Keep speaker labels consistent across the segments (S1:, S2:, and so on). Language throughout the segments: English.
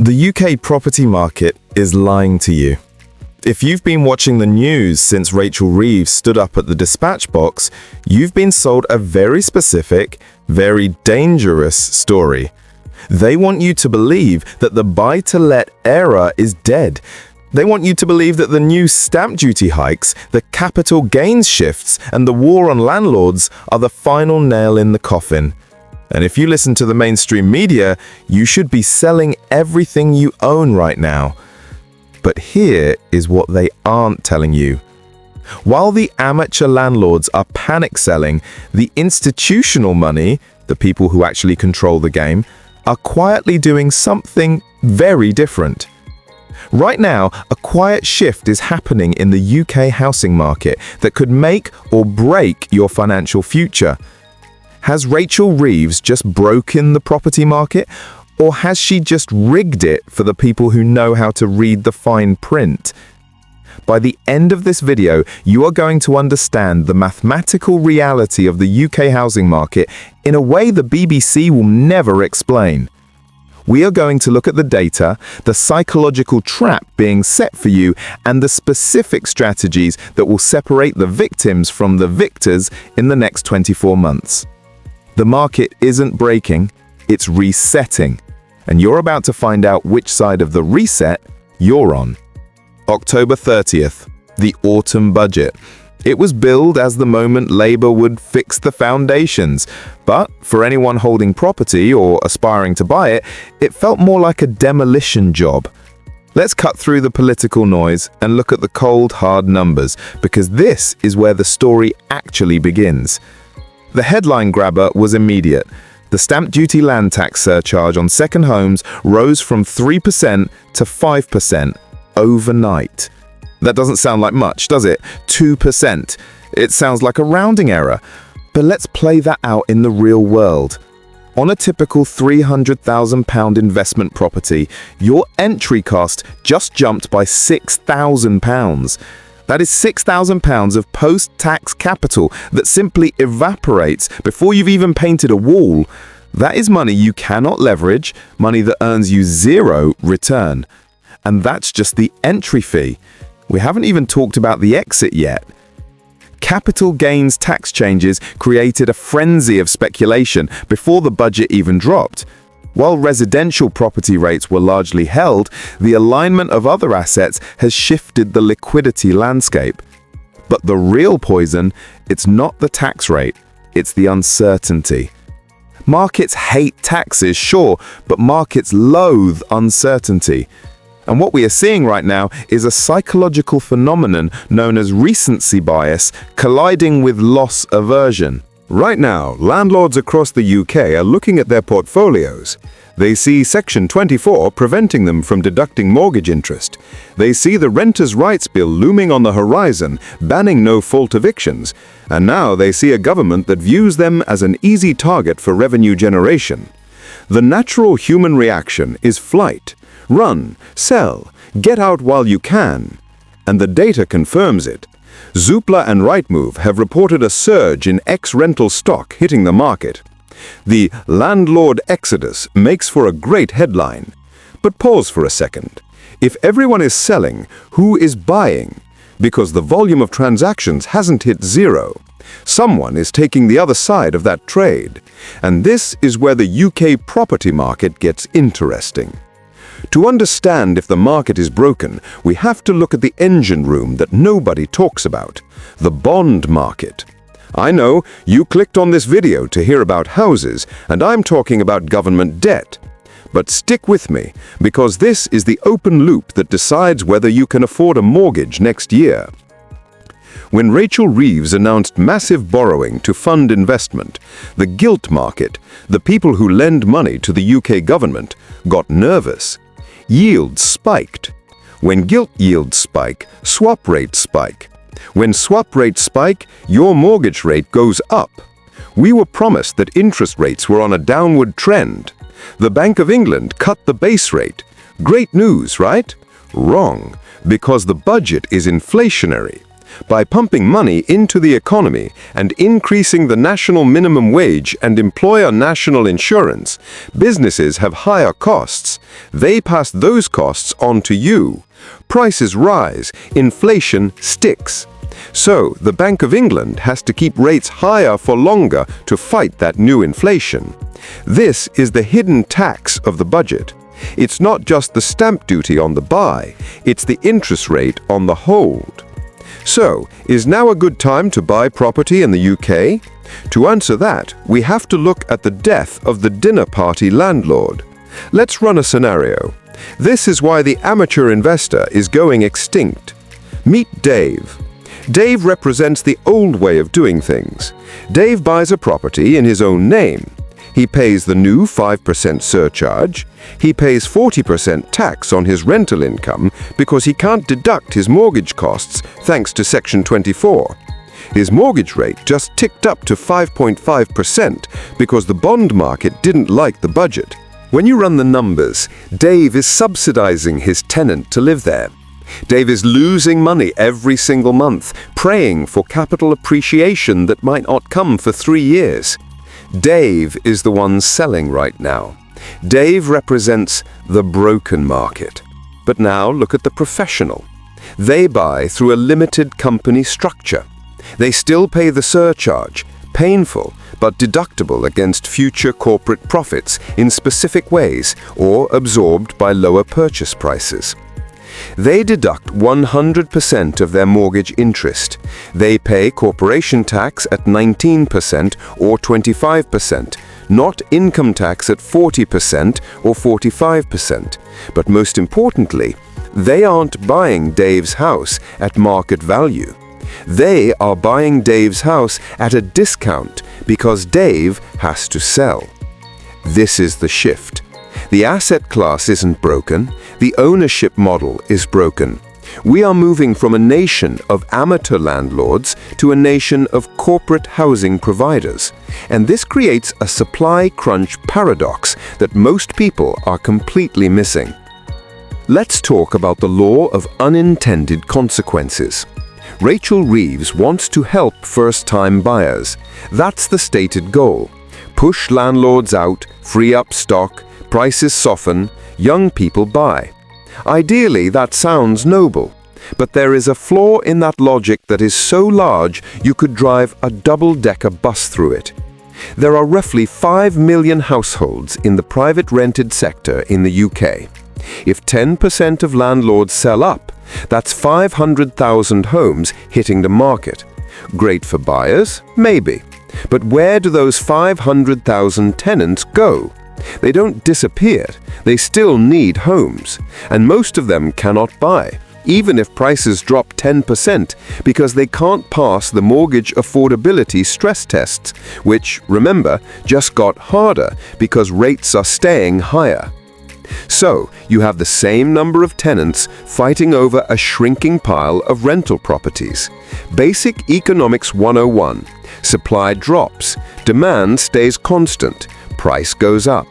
S1: The UK property market is lying to you. If you've been watching the news since Rachel Reeves stood up at the dispatch box, you've been sold a very specific, very dangerous story. They want you to believe that the buy-to-let era is dead. They want you to believe that the new stamp duty hikes, the capital gains shifts, and the war on landlords are the final nail in the coffin. And if you listen to the mainstream media, you should be selling everything you own right now. But here is what they aren't telling you. While the amateur landlords are panic selling, the institutional money, the people who actually control the game, are quietly doing something very different. Right now, a quiet shift is happening in the UK housing market that could make or break your financial future. Has Rachel Reeves just broken the property market, or has she just rigged it for the people who know how to read the fine print? By the end of this video, you are going to understand the mathematical reality of the UK housing market in a way the BBC will never explain. We are going to look at the data, the psychological trap being set for you, and the specific strategies that will separate the victims from the victors in the next 24 months. The market isn't breaking, it's resetting. And you're about to find out which side of the reset you're on. October 30th, the autumn budget. It was billed as the moment Labour would fix the foundations, but for anyone holding property or aspiring to buy it, it felt more like a demolition job. Let's cut through the political noise and look at the cold, hard numbers, because this is where the story actually begins. The headline grabber was immediate. The stamp duty land tax surcharge on second homes rose from 3% to 5% overnight. That doesn't sound like much, does it? 2%. It sounds like a rounding error. But let's play that out in the real world. On a typical £300,000 investment property, your entry cost just jumped by £6,000. That is £6,000 of post-tax capital that simply evaporates before you've even painted a wall. That is money you cannot leverage, money that earns you zero return. And that's just the entry fee. We haven't even talked about the exit yet. Capital gains tax changes created a frenzy of speculation before the budget even dropped. While residential property rates were largely held, the alignment of other assets has shifted the liquidity landscape. But the real poison, it's not the tax rate, it's the uncertainty. Markets hate taxes, sure, but markets loathe uncertainty. And what we are seeing right now is a psychological phenomenon known as recency bias colliding with loss aversion.
S2: Right now, landlords across the UK are looking at their portfolios. They see Section 24 preventing them from deducting mortgage interest. They see the Renters' Rights Bill looming on the horizon, banning no-fault evictions. And now they see a government that views them as an easy target for revenue generation. The natural human reaction is flight. Run, sell, get out while you can. And the data confirms it. Zoopla and Rightmove have reported a surge in ex-rental stock hitting the market. The landlord exodus makes for a great headline. But pause for a second. If everyone is selling, who is buying? Because the volume of transactions hasn't hit zero. Someone is taking the other side of that trade. And this is where the UK property market gets interesting. To understand if the market is broken, we have to look at the engine room that nobody talks about, the bond market. I know you clicked on this video to hear about houses, and I'm talking about government debt. But stick with me, because this is the open loop that decides whether you can afford a mortgage next year. When Rachel Reeves announced massive borrowing to fund investment, the gilt market, the people who lend money to the UK government, got nervous. Yields spiked. When gilt yields spike, swap rates spike. When swap rates spike, your mortgage rate goes up. We were promised that interest rates were on a downward trend. The Bank of England cut the base rate. Great news, right? Wrong, because the budget is inflationary. By pumping money into the economy and increasing the national minimum wage and employer national insurance, businesses have higher costs, They pass those costs on to you. Prices rise, inflation sticks. So, the Bank of England has to keep rates higher for longer to fight that new inflation. This is the hidden tax of the budget. It's not just the stamp duty on the buy, it's the interest rate on the hold. So, is now a good time to buy property in the UK? To answer that, we have to look at the death of the dinner party landlord. Let's run a scenario. This is why the amateur investor is going extinct. Meet Dave. Dave represents the old way of doing things. Dave buys a property in his own name. He pays the new 5% surcharge. He pays 40% tax on his rental income because he can't deduct his mortgage costs thanks to Section 24. His mortgage rate just ticked up to 5.5% because the bond market didn't like the budget. When you run the numbers, Dave is subsidizing his tenant to live there. Dave is losing money every single month, praying for capital appreciation that might not come for 3 years. Dave is the one selling right now. Dave represents the broken market. But now look at the professional. They buy through a limited company structure. They still pay the surcharge, painful but deductible against future corporate profits in specific ways or absorbed by lower purchase prices. They deduct 100% of their mortgage interest. They pay corporation tax at 19% or 25%, not income tax at 40% or 45%. But most importantly, they aren't buying Dave's house at market value. They are buying Dave's house at a discount because Dave has to sell. This is the shift. The asset class isn't broken, the ownership model is broken. We are moving from a nation of amateur landlords to a nation of corporate housing providers. And this creates a supply crunch paradox that most people are completely missing. Let's talk about the law of unintended consequences. Rachel Reeves wants to help first-time buyers. That's the stated goal. Push landlords out, free up stock, prices soften, young people buy. Ideally, that sounds noble. But there is a flaw in that logic that is so large you could drive a double-decker bus through it. There are roughly 5 million households in the private rented sector in the UK. If 10% of landlords sell up, that's 500,000 homes hitting the market. Great for buyers? Maybe. But where do those 500,000 tenants go? They don't disappear. They still need homes. And most of them cannot buy, even if prices drop 10%, because they can't pass the mortgage affordability stress tests, which, remember, just got harder because rates are staying higher. So, you have the same number of tenants fighting over a shrinking pile of rental properties. Basic Economics 101. Supply drops, demand stays constant, price goes up.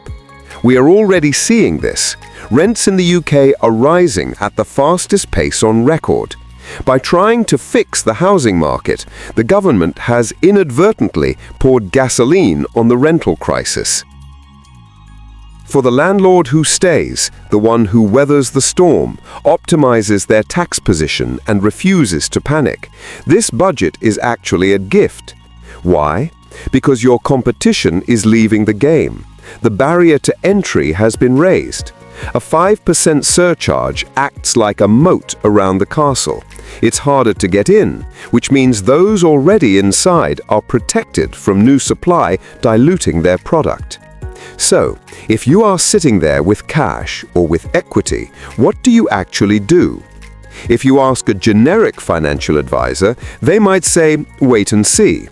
S2: We are already seeing this. Rents in the UK are rising at the fastest pace on record. By trying to fix the housing market, the government has inadvertently poured gasoline on the rental crisis. For the landlord who stays, the one who weathers the storm, optimizes their tax position and refuses to panic, this budget is actually a gift. Why? Because your competition is leaving the game. The barrier to entry has been raised. A 5% surcharge acts like a moat around the castle. It's harder to get in, which means those already inside are protected from new supply diluting their product. So, if you are sitting there with cash or with equity, what do you actually do? If you ask a generic financial advisor, they might say, wait and see.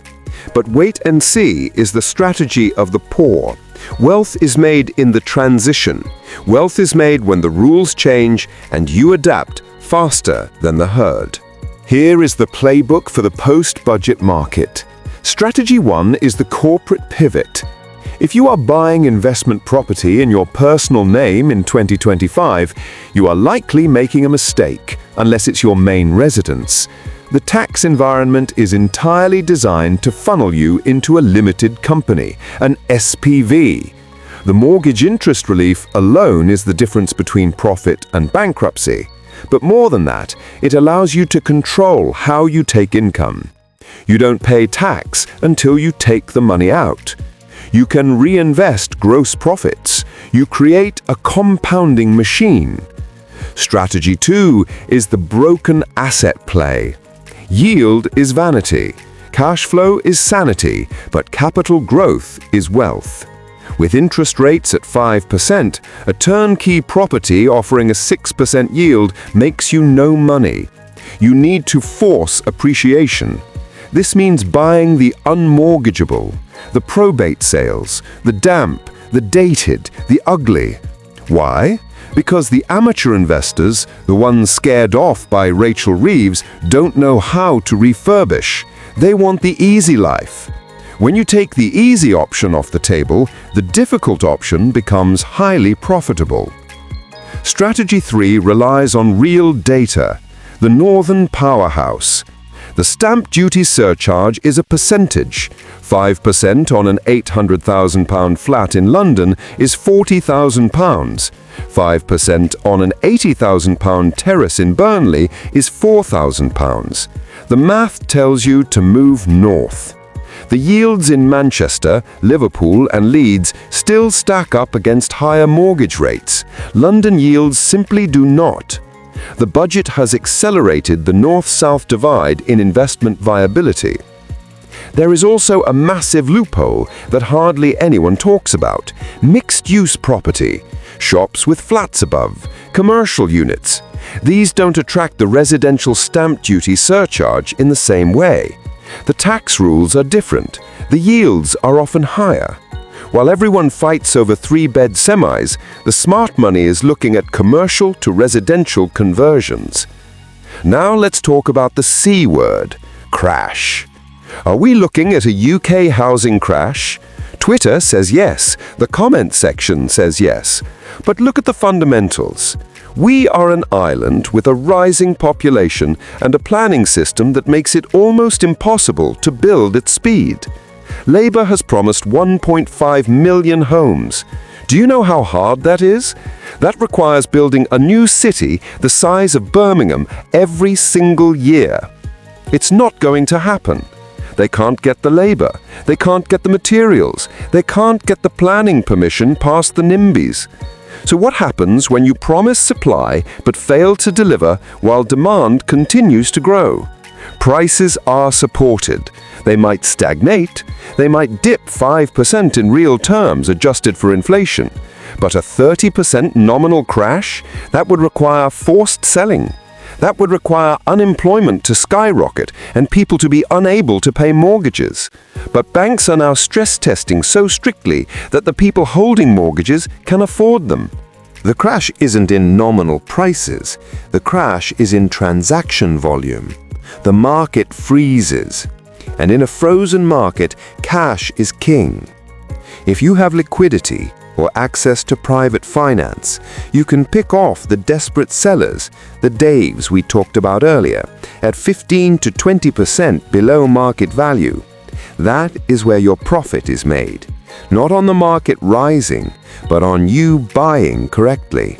S2: But wait and see is the strategy of the poor. Wealth is made in the transition. Wealth is made when the rules change and you adapt faster than the herd. Here is the playbook for the post-budget market. Strategy 1 is the corporate pivot. If you are buying investment property in your personal name in 2025, you are likely making a mistake, unless it's your main residence. The tax environment is entirely designed to funnel you into a limited company, an SPV. The mortgage interest relief alone is the difference between profit and bankruptcy. But more than that, it allows you to control how you take income. You don't pay tax until you take the money out. You can reinvest gross profits. You create a compounding machine. Strategy 2 is the broken asset play. Yield is vanity. Cash flow is sanity, but capital growth is wealth. With interest rates at 5%, a turnkey property offering a 6% yield makes you no money. You need to force appreciation. This means buying the unmortgageable, the probate sales, the damp, the dated, the ugly. Why? Because the amateur investors, the ones scared off by Rachel Reeves, don't know how to refurbish. They want the easy life. When you take the easy option off the table, the difficult option becomes highly profitable. Strategy 3 relies on real data, the northern powerhouse. The stamp duty surcharge is a percentage. 5% on an £800,000 flat in London is £40,000. 5% on an £80,000 terrace in Burnley is £4,000. The math tells you to move north. The yields in Manchester, Liverpool and Leeds still stack up against higher mortgage rates. London yields simply do not. The budget has accelerated the north-south divide in investment viability. There is also a massive loophole that hardly anyone talks about: mixed-use property, shops with flats above, commercial units. These don't attract the residential stamp duty surcharge in the same way. The tax rules are different. The yields are often higher. While everyone fights over 3-bed semis, the smart money is looking at commercial to residential conversions. Now let's talk about the C word, crash. Are we looking at a UK housing crash? Twitter says yes, the comment section says yes. But look at the fundamentals. We are an island with a rising population and a planning system that makes it almost impossible to build at speed. Labour has promised 1.5 million homes. Do you know how hard that is? That requires building a new city the size of Birmingham every single year. It's not going to happen. They can't get the labour, they can't get the materials, they can't get the planning permission past the NIMBYs. So what happens when you promise supply but fail to deliver while demand continues to grow? Prices are supported. They might stagnate, they might dip 5% in real terms adjusted for inflation, but a 30% nominal crash, that would require forced selling. That would require unemployment to skyrocket and people to be unable to pay mortgages. But banks are now stress testing so strictly that the people holding mortgages can afford them. The crash isn't in nominal prices. The crash is in transaction volume. The market freezes. And in a frozen market, cash is king. If you have liquidity or access to private finance, you can pick off the desperate sellers, the Daves we talked about earlier, at 15 to 20% below market value. That is where your profit is made, not on the market rising, but on you buying correctly.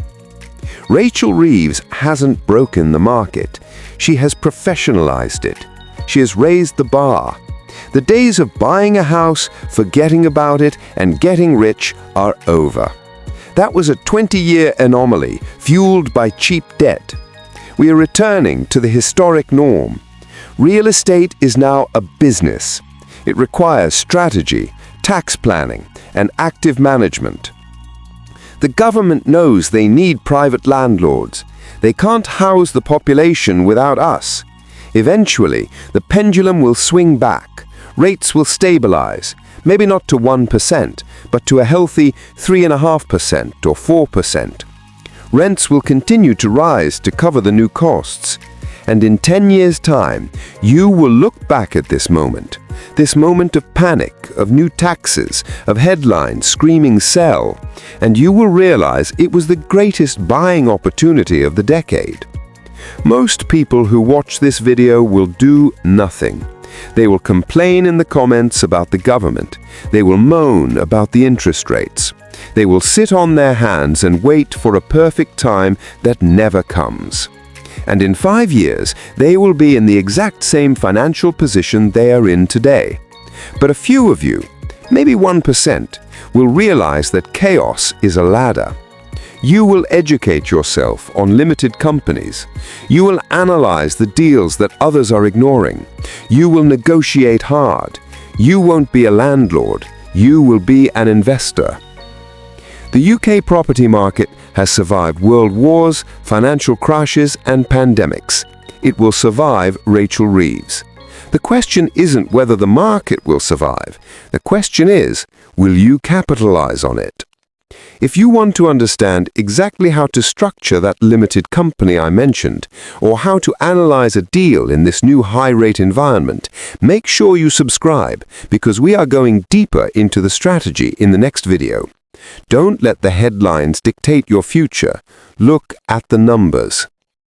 S2: Rachel Reeves hasn't broken the market. She has professionalized it. She has raised the bar. The days of buying a house, forgetting about it, and getting rich are over. That was a 20-year anomaly fueled by cheap debt. We are returning to the historic norm. Real estate is now a business. It requires strategy, tax planning, and active management. The government knows they need private landlords. They can't house the population without us. Eventually, the pendulum will swing back. Rates will stabilize, maybe not to 1%, but to a healthy 3.5% or 4%. Rents will continue to rise to cover the new costs. And in 10 years' time, you will look back at this moment of panic, of new taxes, of headlines screaming sell, and you will realize it was the greatest buying opportunity of the decade. Most people who watch this video will do nothing. They will complain in the comments about the government. They will moan about the interest rates. They will sit on their hands and wait for a perfect time that never comes. And in 5 years, they will be in the exact same financial position they are in today. But a few of you, maybe 1%, will realize that chaos is a ladder. You will educate yourself on limited companies. You will analyze the deals that others are ignoring. You will negotiate hard. You won't be a landlord. You will be an investor. The UK property market has survived world wars, financial crashes, and pandemics. It will survive Rachel Reeves. The question isn't whether the market will survive. The question is, will you capitalize on it? If you want to understand exactly how to structure that limited company I mentioned, or how to analyze a deal in this new high-rate environment, make sure you subscribe, because we are going deeper into the strategy in the next video. Don't let the headlines dictate your future. Look at the numbers.